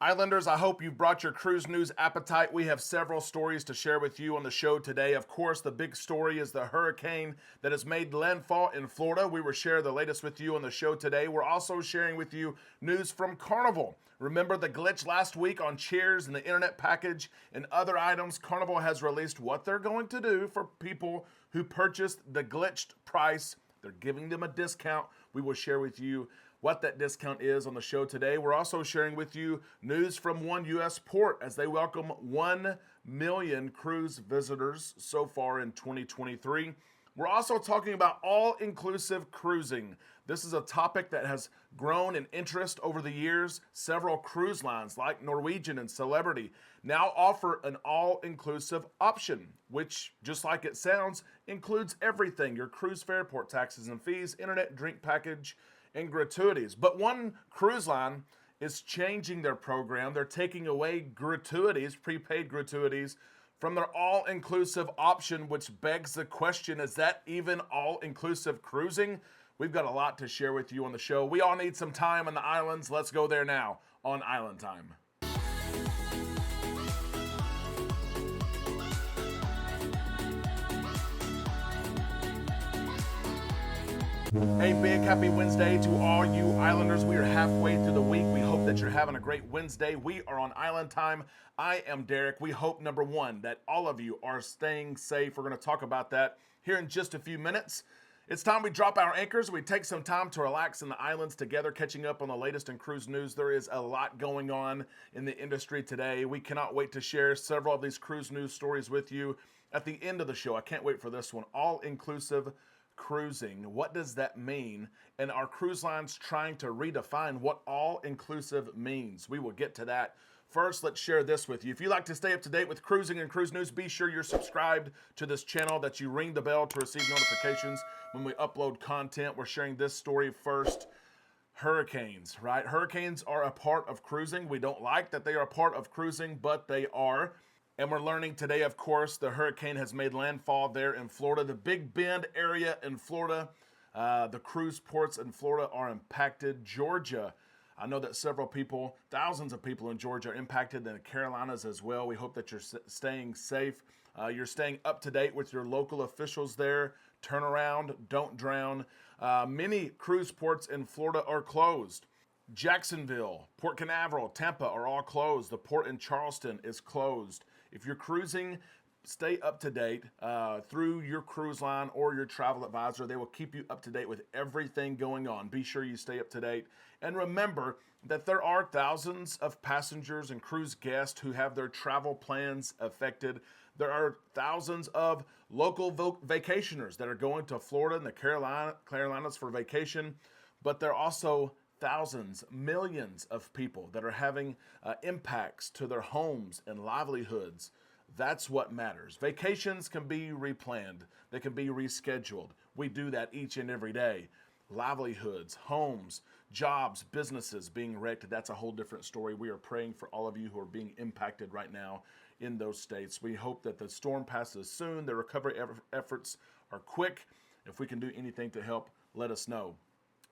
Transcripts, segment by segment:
Islanders, I hope you've brought your cruise news appetite. We have several stories to share with you on the show today. Of course, the big story is the hurricane that has made landfall in Florida. We will share the latest with you on the show today. We're also sharing with you news from Carnival. Remember the glitch last week on chairs and the internet package and other items? Carnival has released what they're going to do for people who purchased the glitched price. They're giving them a discount. We will share with you what that discount is on the show today. We're also sharing with you news from one U.S. port as they welcome 1 million cruise visitors so far in 2023. We're also talking about all-inclusive cruising. This is a topic that has grown in interest over the years. Several cruise lines like Norwegian and Celebrity now offer an all-inclusive option, which, just like it sounds, includes everything: your cruise fare, port taxes and fees, internet, drink package, and gratuities. But one cruise line is changing their program. They're taking away gratuities, prepaid gratuities, from their all-inclusive option, which begs the question, is that even all-inclusive cruising? We've got a lot to share with you on the show. We all need some time on the islands. Let's go there now on Island Time. A big happy Wednesday to all you Islanders. We are halfway through the week. We hope that you're having a great Wednesday. We are on Island Time. I am Derek. We hope, number one, that all of you are staying safe. We're going to talk about that here in just a few minutes. It's time we drop our anchors. We take some time to relax in the islands together, catching up on the latest in cruise news. There is a lot going on in the industry today. We cannot wait to share several of these cruise news stories with you at the end of the show. I can't wait for this one. All-inclusive cruising. What does that mean? And are cruise lines trying to redefine what all-inclusive means? We will get to that. First, let's share this with you. If you like to stay up to date with cruising and cruise news, be sure you're subscribed to this channel, that you ring the bell to receive notifications when we upload content. We're sharing this story first. Hurricanes, right? Hurricanes are a part of cruising. We don't like that they are a part of cruising, but they are. And we're learning today, of course, the hurricane has made landfall there in Florida. The Big Bend area in Florida, the cruise ports in Florida are impacted. Georgia, I know that several people, thousands of people in Georgia are impacted, in the Carolinas as well. We hope that you're staying safe. You're staying up to date with your local officials there. Turn around, don't drown. Many cruise ports in Florida are closed. Jacksonville, Port Canaveral, Tampa are all closed. The port in Charleston is closed. If you're cruising, stay up to date through your cruise line or your travel advisor. They will keep you up to date with everything going on. Be sure you stay up to date. And remember that there are thousands of passengers and cruise guests who have their travel plans affected. There are thousands of local vacationers that are going to Florida and the Carolinas for vacation, but there are also thousands, millions of people that are having impacts to their homes and livelihoods. That's what matters. Vacations can be replanned. They can be rescheduled. We do that each and every day. Livelihoods, homes, jobs, businesses being wrecked, that's a whole different story. We are praying for all of you who are being impacted right now in those states. We hope that the storm passes soon. The recovery efforts are quick. If we can do anything to help, let us know.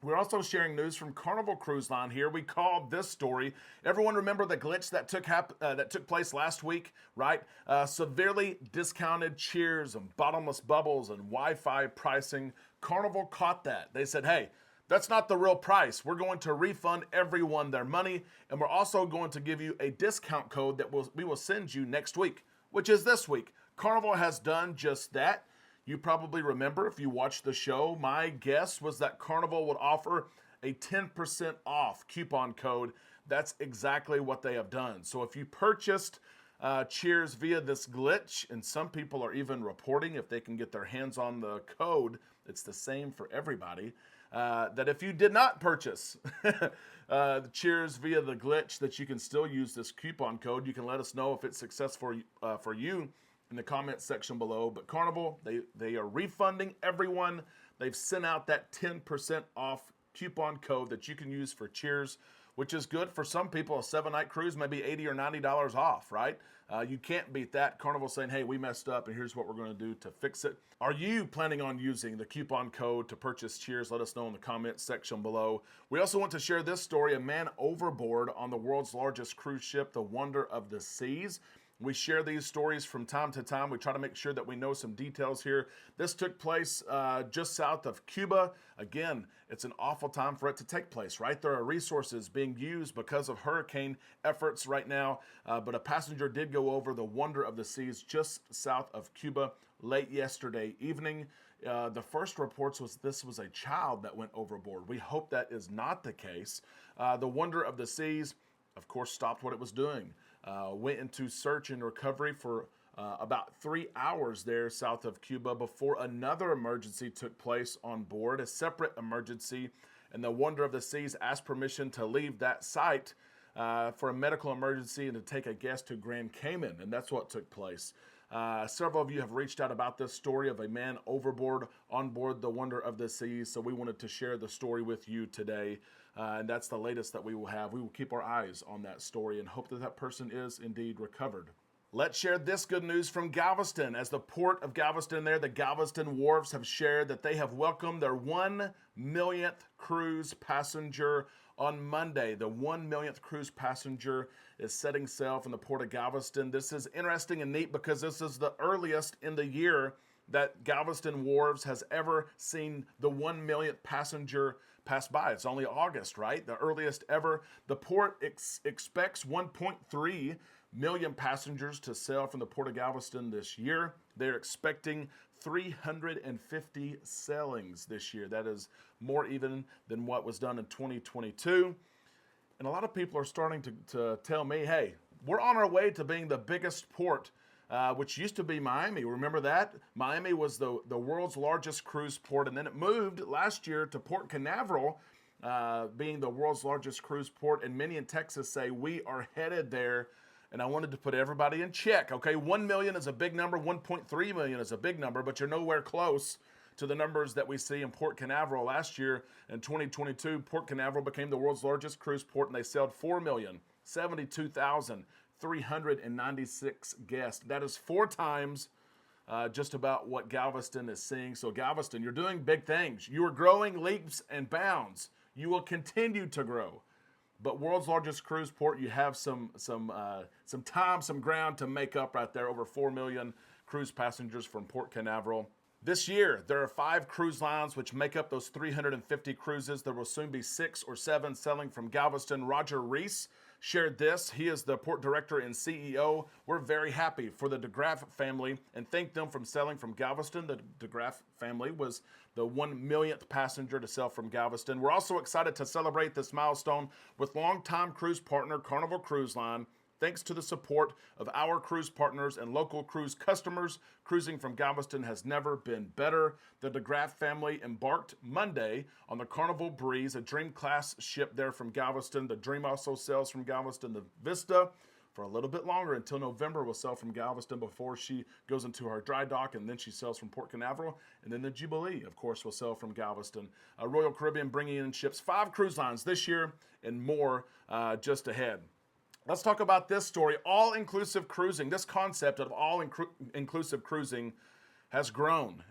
We're also sharing news from Carnival Cruise Line here. We called this story. Everyone remember the glitch that took place last week, right? Severely discounted cheers and bottomless bubbles and Wi-Fi pricing. Carnival caught that. They said, hey, that's not the real price. We're going to refund everyone their money, and we're also going to give you a discount code that we will send you next week, which is this week. Carnival has done just that. You probably remember, if you watched the show, my guess was that Carnival would offer a 10% off coupon code. That's exactly what they have done. So if you purchased Cheers via this glitch, and some people are even reporting, if they can get their hands on the code, it's the same for everybody, that if you did not purchase Cheers via the glitch, that you can still use this coupon code. You can let us know if it's successful for you in the comments section below. But Carnival, they are refunding everyone. They've sent out that 10% off coupon code that you can use for Cheers which is good for some people. A 7-night cruise may be $80 or $90 off, right? You can't beat that. Carnival saying, hey, we messed up and here's what we're going to do to fix it. Are you planning on using the coupon code to purchase Cheers? Let us know in the comments section below. We also want to share this story. A man overboard on the world's largest cruise ship, the Wonder of the Seas. We share these stories from time to time. We try to make sure that we know some details here. This took place just south of Cuba. Again, it's an awful time for it to take place, right? There are resources being used because of hurricane efforts right now, but a passenger did go over the Wonder of the Seas just south of Cuba late yesterday evening. The first reports was this was a child that went overboard. We hope that is not the case. The Wonder of the Seas, of course, stopped what it was doing. Went into search and recovery for about 3 hours there south of Cuba before another emergency took place on board, a separate emergency. And the Wonder of the Seas asked permission to leave that site for a medical emergency and to take a guest to Grand Cayman. And that's what took place. Several of you have reached out about this story of a man overboard on board the Wonder of the Seas. So we wanted to share the story with you today. And that's the latest that we will have. We will keep our eyes on that story and hope that that person is indeed recovered. Let's share this good news from Galveston. As the port of Galveston there, the Galveston Wharves have shared that they have welcomed their 1 millionth cruise passenger on Monday. The 1 millionth cruise passenger is setting sail from the port of Galveston. This is interesting and neat because this is the earliest in the year that Galveston Wharves has ever seen the 1 millionth passenger pass by. It's only August, right? The earliest ever. The port expects 1.3 million passengers to sail from the port of Galveston this year. They're expecting 350 sailings this year. That is more even than what was done in 2022. And a lot of people are starting to tell me, hey, we're on our way to being the biggest port, which used to be Miami. Remember that? Miami was the world's largest cruise port, and then it moved last year to Port Canaveral, being the world's largest cruise port. And many in Texas say we are headed there. And I wanted to put everybody in check. Okay, 1 million is a big number, 1.3 million is a big number, but you're nowhere close to the numbers that we see in Port Canaveral last year. In 2022, Port Canaveral became the world's largest cruise port, and they sailed 4,072,396 guests. That is 4 times just about what Galveston is seeing. So Galveston, you're doing big things. You are growing leaps and bounds. You will continue to grow. But world's largest cruise port, you have some time, some ground to make up right there. Over 4 million cruise passengers from Port Canaveral. This year, there are 5 cruise lines which make up those 350 cruises. There will soon be 6 or 7 sailing from Galveston. Roger Reese shared this. He is the port director and CEO. We're very happy for the DeGraff family and thank them for sailing from Galveston. The DeGraff family was the 1 millionth passenger to sail from Galveston. We're also excited to celebrate this milestone with longtime cruise partner Carnival Cruise Line. Thanks to the support of our cruise partners and local cruise customers, cruising from Galveston has never been better. The DeGraff family embarked Monday on the Carnival Breeze, a Dream class ship there from Galveston. The Dream also sails from Galveston. The Vista, for a little bit longer, until November, will sail from Galveston before she goes into her dry dock, and then she sails from Port Canaveral. And then the Jubilee, of course, will sail from Galveston. Royal Caribbean bringing in ships, 5 cruise lines this year, and more just ahead. Let's talk about this story, all-inclusive cruising. This concept of all-inclusive cruising has grown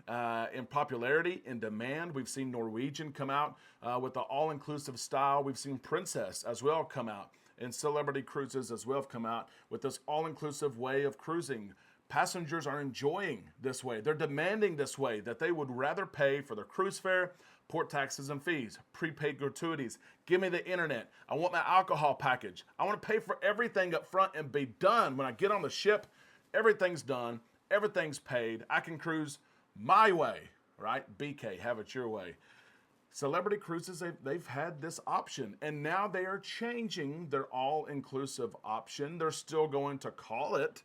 in popularity, in demand. We've seen Norwegian come out with the all-inclusive style. We've seen Princess as well come out, and Celebrity Cruises as well have come out with this all-inclusive way of cruising. Passengers are enjoying this way. They're demanding this way, that they would rather pay for their cruise fare, port taxes and fees, prepaid gratuities. Give me the internet. I want my alcohol package. I want to pay for everything up front and be done. When I get on the ship, everything's done. Everything's paid. I can cruise my way, right? BK, have it your way. Celebrity Cruises, they've had this option, and now they are changing their all-inclusive option. They're still going to call it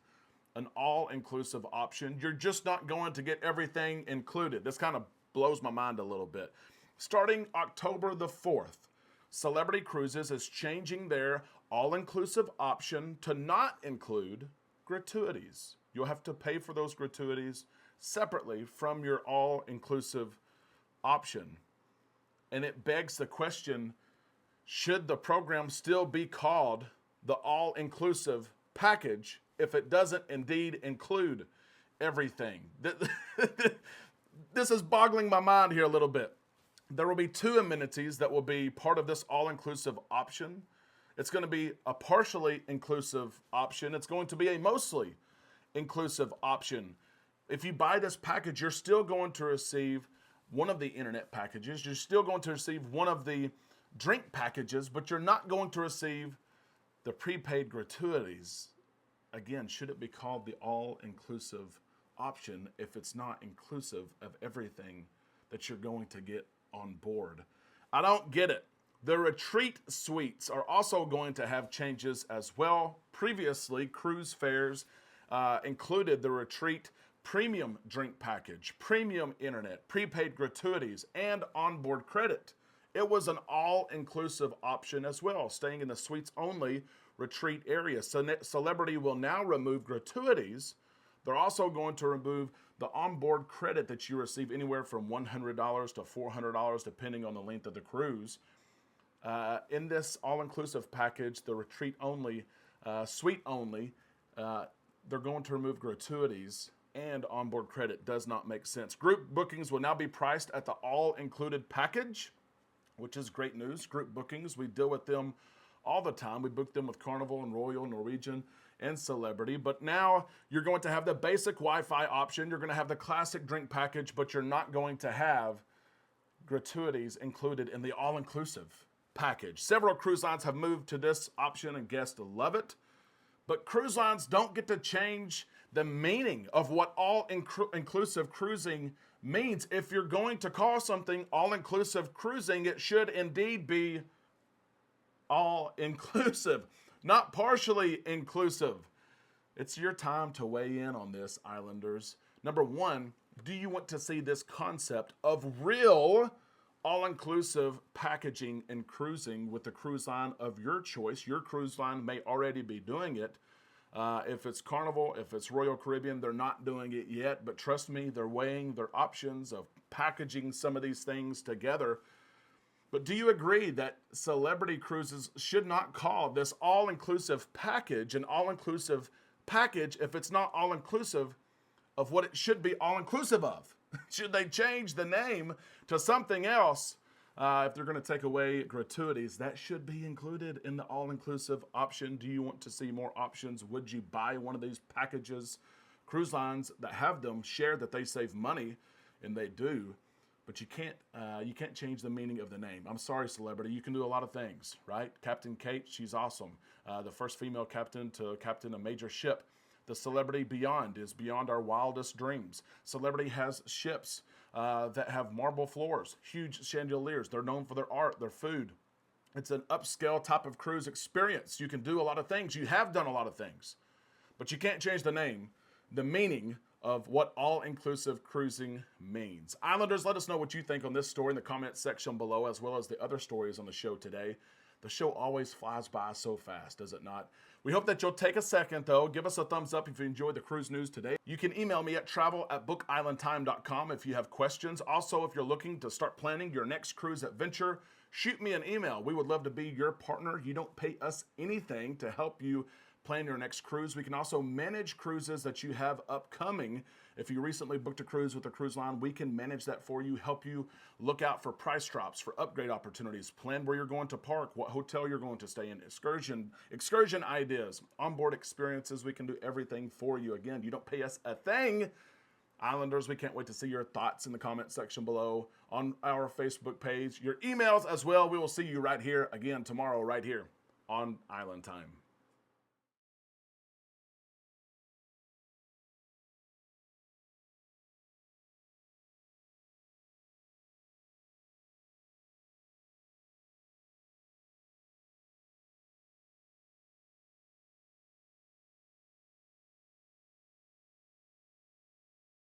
an all-inclusive option. You're just not going to get everything included. This kind of blows my mind a little bit. Starting October the 4th, Celebrity Cruises is changing their all-inclusive option to not include gratuities. You'll have to pay for those gratuities separately from your all-inclusive option. And it begs the question, Should the program still be called the all-inclusive package if it doesn't indeed include everything? This is boggling my mind here a little bit. There will be 2 amenities that will be part of this all-inclusive option. It's going to be a partially inclusive option. It's going to be a mostly inclusive option. If you buy this package, you're still going to receive one of the internet packages. You're still going to receive one of the drink packages, but you're not going to receive the prepaid gratuities. Again, should it be called the all-inclusive option if it's not inclusive of everything that you're going to get on board? I don't get it. The retreat suites are also going to have changes as well. Previously, cruise fares included the retreat premium drink package, premium internet, prepaid gratuities, and onboard credit. It was an all-inclusive option as well, staying in the suites-only retreat area. So Celebrity will now remove gratuities. They're also going to remove the onboard credit that you receive anywhere from $100 to $400, depending on the length of the cruise. In this all-inclusive package, the retreat-only, suite-only, they're going to remove gratuities and onboard credit. Does not make sense. Group bookings will now be priced at the all-included package, which is great news. Group bookings, we deal with them all the time. We book them with Carnival and Royal, Norwegian, and Celebrity. But now you're going to have the basic Wi-Fi option. You're going to have the classic drink package, but you're not going to have gratuities included in the all-inclusive package. Several cruise lines have moved to this option and guests love it. But cruise lines don't get to change the meaning of what all-inclusive cruising means. If you're going to call something all-inclusive cruising, it should indeed be all-inclusive, not partially inclusive. It's your time to weigh in on this, Islanders. Number one, do you want to see this concept of real all-inclusive packaging and cruising with the cruise line of your choice? Your cruise line may already be doing it. If it's Carnival, if it's Royal Caribbean, they're not doing it yet. But trust me, they're weighing their options of packaging some of these things together. But do you agree that Celebrity Cruises should not call this all-inclusive package an all-inclusive package if it's not all-inclusive of what it should be all-inclusive of? Should they change the name to something else? If they're going to take away gratuities, that should be included in the all-inclusive option. Do you want to see more options? Would you buy one of these packages? Cruise lines that have them share that they save money, and they do. But you can't change the meaning of the name. I'm sorry, Celebrity. You can do a lot of things, right? Captain Kate, she's awesome. The first female captain to captain a major ship. The Celebrity Beyond is beyond our wildest dreams. Celebrity has ships that have marble floors, huge chandeliers. They're known for their art, their food. It's an upscale type of cruise experience. You can do a lot of things. You have done a lot of things. But you can't change the name, the meaning of what all-inclusive cruising means. Islanders, let us know what you think on this story in the comments section below, as well as the other stories on the show today. The show always flies by so fast, does it not? We hope that you'll take a second, though. Give us a thumbs up if you enjoyed the cruise news today. You can email me at travel@bookislandtime.com if you have questions. Also, if you're looking to start planning your next cruise adventure, shoot me an email. We would love to be your partner. You don't pay us anything to help you plan your next cruise. We can also manage cruises that you have upcoming. If you recently booked a cruise with a cruise line, we can manage that for you, help you look out for price drops, for upgrade opportunities, plan where you're going to park, what hotel you're going to stay in, excursion ideas, onboard experiences. We can do everything for you. Again, you don't pay us a thing. Islanders, we can't wait to see your thoughts in the comment section below, on our Facebook page, your emails as well. We will see you right here again tomorrow, right here on Island Time.